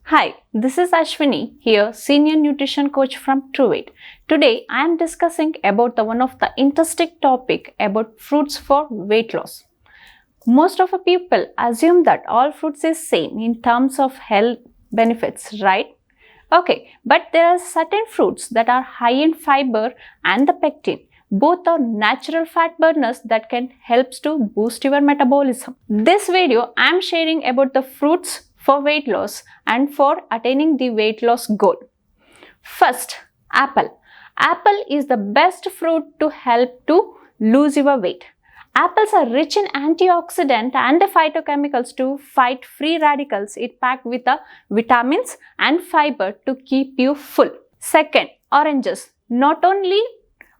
Hi, this is Ashwini here, Senior Nutrition Coach from Truweight. Today I am discussing about one of the interesting topic about fruits for weight loss. Most of the people assume that all fruits is same in terms of health benefits, right? Okay, but there are certain fruits that are high in fiber and the pectin. Both are natural fat burners that can help to boost your metabolism. This video I am sharing about the fruits for weight loss and for attaining the weight loss goal. First, apple. Apple is the best fruit to help to lose your weight. Apples are rich in antioxidant and the phytochemicals to fight free radicals. It packed with the vitamins and fiber to keep you full. Second, oranges. Not only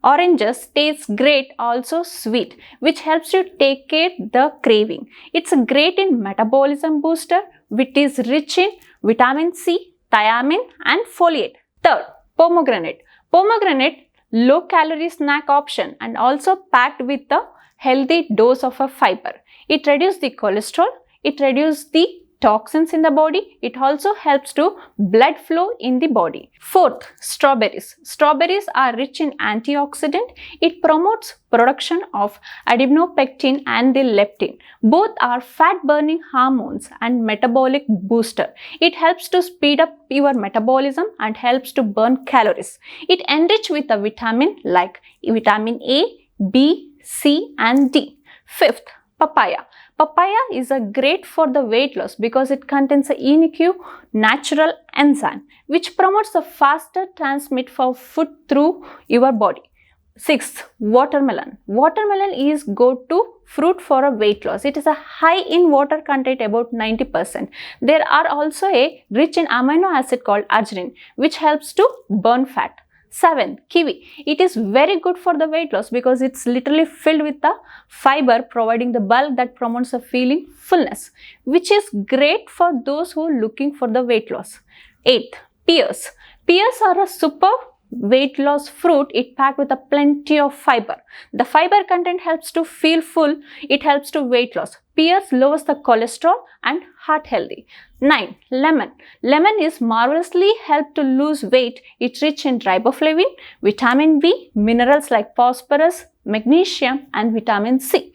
oranges taste great, also sweet, which helps you take care the craving. It's great in metabolism booster, which is rich in vitamin C, thiamine and folate. Third, pomegranate. Pomegranate, low calorie snack option and also packed with a healthy dose of a fiber. It reduces the cholesterol, it reduces the toxins in the body, it also helps to blood flow in the body. Fourth, strawberries. Strawberries are rich in antioxidant. It promotes production of adiponectin and the leptin. Both are fat burning hormones and metabolic booster. It helps to speed up your metabolism and helps to burn calories. It enriched with a vitamin like vitamin A, B, C and D. Fifth, papaya. Papaya is great for the weight loss because it contains a unique natural enzyme which promotes the faster transmit for food through your body. Sixth, watermelon. Watermelon is go-to fruit for a weight loss. It is a high in water content, about 90%. There are also a rich in amino acid called arginine which helps to burn fat. 7. Kiwi. It is very good for the weight loss because it's literally filled with the fiber providing the bulk that promotes a feeling fullness, which is great for those who are looking for the weight loss. 8. Pears. Pears are a super weight loss fruit. It packed with a plenty of fiber. The fiber content helps to feel full. It helps to weight loss. Pears lowers the cholesterol and heart healthy. 9. Lemon. Lemon is marvelously help to lose weight. It's rich in riboflavin, vitamin B, minerals like phosphorus, magnesium and vitamin C.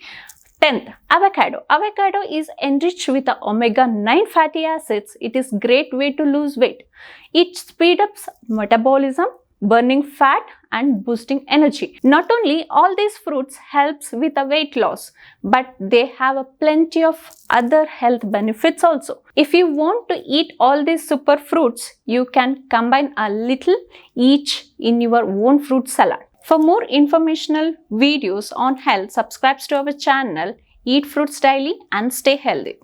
10th, avocado. Avocado is enriched with the omega-9 fatty acids. It is great way to lose weight. It speeds up metabolism, burning fat and boosting energy. Not only all these fruits helps with the weight loss, but they have a plenty of other health benefits also. If you want to eat all these super fruits, you can combine a little each in your own fruit salad. For more informational videos on health, subscribe to our channel, eat fruits daily and stay healthy.